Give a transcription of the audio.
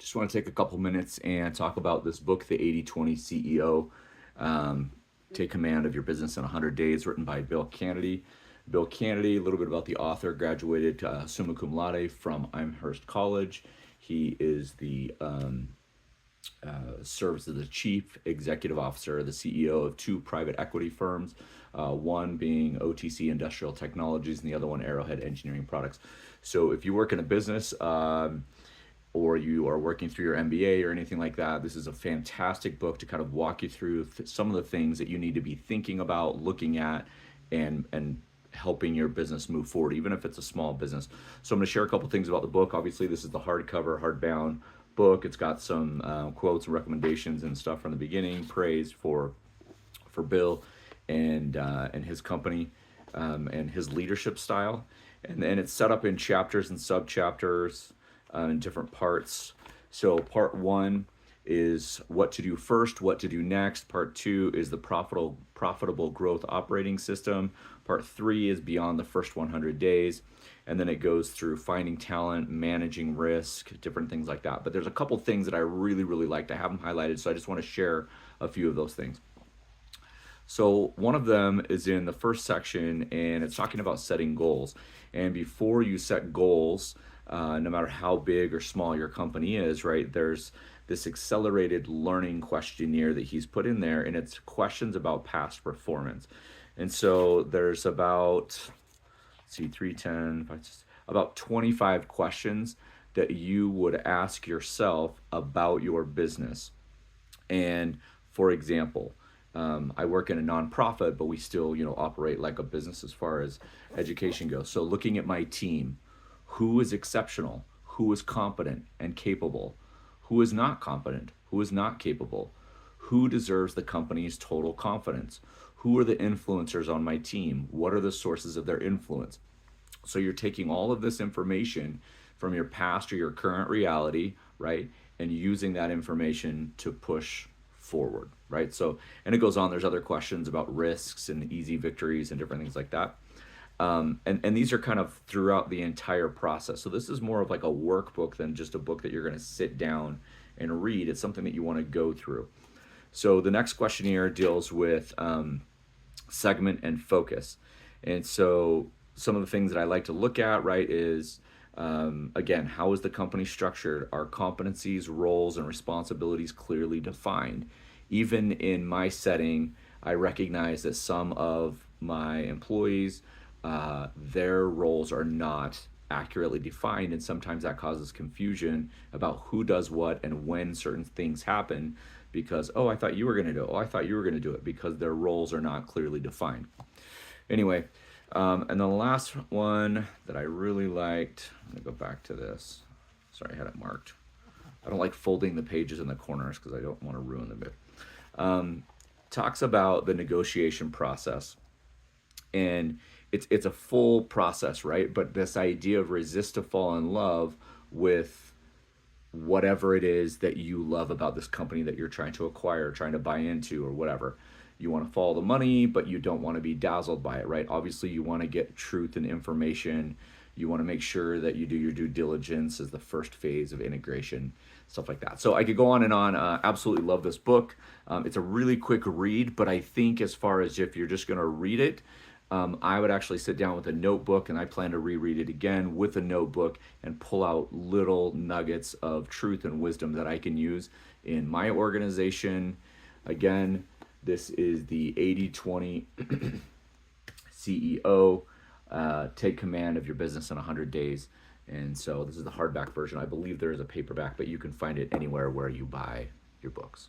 Just want to take a couple minutes and talk about this book, The 80/20 CEO. Um, Take Command of Your Business in 100 Days, written by Bill Canady. Bill Canady, a little bit about the author, graduated summa cum laude from Amherst College. He is the serves as the chief executive officer, the CEO of two private equity firms, one being OTC Industrial Technologies and the other one Arrowhead Engineering Products. So if you work in a business, or you are working through your MBA or anything like that, this is a fantastic book to kind of walk you through some of the things that you need to be thinking about, looking at, and helping your business move forward, even if it's a small business. So I'm going to share a couple things about the book. Obviously, this is the hardcover, hardbound book. It's got some quotes and recommendations and stuff from the beginning, praise for Bill and his company and his leadership style, and then it's set up in chapters and sub chapters in different parts. So part one is what to do first, what to do next. Part two is the profitable growth operating system. Part three is beyond the first 100 days. And then it goes through finding talent, managing risk, different things like that. But there's a couple things that I really, really liked. I have them highlighted, so I just want to share a few of those things. So one of them is in the first section, and it's talking about setting goals. And before you set goals, no matter how big or small your company is, right, there's this accelerated learning questionnaire that he's put in there, and it's questions about past performance. And so there's about, let's see, 310, about 25 questions that you would ask yourself about your business. And for example, I work in a nonprofit, but we still, operate like a business as far as education goes. So looking at my team, who is exceptional, who is competent and capable, who is not competent, who is not capable, who deserves the company's total confidence, who are the influencers on my team, what are the sources of their influence. So you're taking all of this information from your past or your current reality, right, and using that information to push forward, right? So, and it goes on, there's other questions about risks and easy victories and different things like that. And these are kind of throughout the entire process. So this is more of like a workbook than just a book that you're going to sit down and read. It's something that you want to go through. So the next questionnaire deals with segment and focus. And so some of the things that I like to look at, right, is again, how is the company structured? Are competencies, roles, and responsibilities clearly defined? Even in my setting, I recognize that some of my employees, their roles are not accurately defined, and sometimes that causes confusion about who does what and when certain things happen because, oh, I thought you were going to do it. Oh, I thought you were going to do it, because their roles are not clearly defined. Anyway, and the last one that I really liked, I'm going to go back to this. Sorry, I had it marked. I don't like folding the pages in the corners because I don't want to ruin the bit. Talks about the negotiation process. And it's a full process, right? But this idea of resist to fall in love with whatever it is that you love about this company that you're trying to acquire, trying to buy into, or whatever. You want to follow the money, but you don't want to be dazzled by it, right? Obviously, you want to get truth and information. You want to make sure that you do your due diligence as the first phase of integration, stuff like that. So I could go on and on. Absolutely love this book. It's a really quick read, but I think as far as if you're just going to read it, I would actually sit down with a notebook, and I plan to reread it again with a notebook and pull out little nuggets of truth and wisdom that I can use in my organization. Again, this is the 80/20 CEO. Take command of your business in 100 days. And so this is the hardback version. I believe there is a paperback, but you can find it anywhere where you buy your books.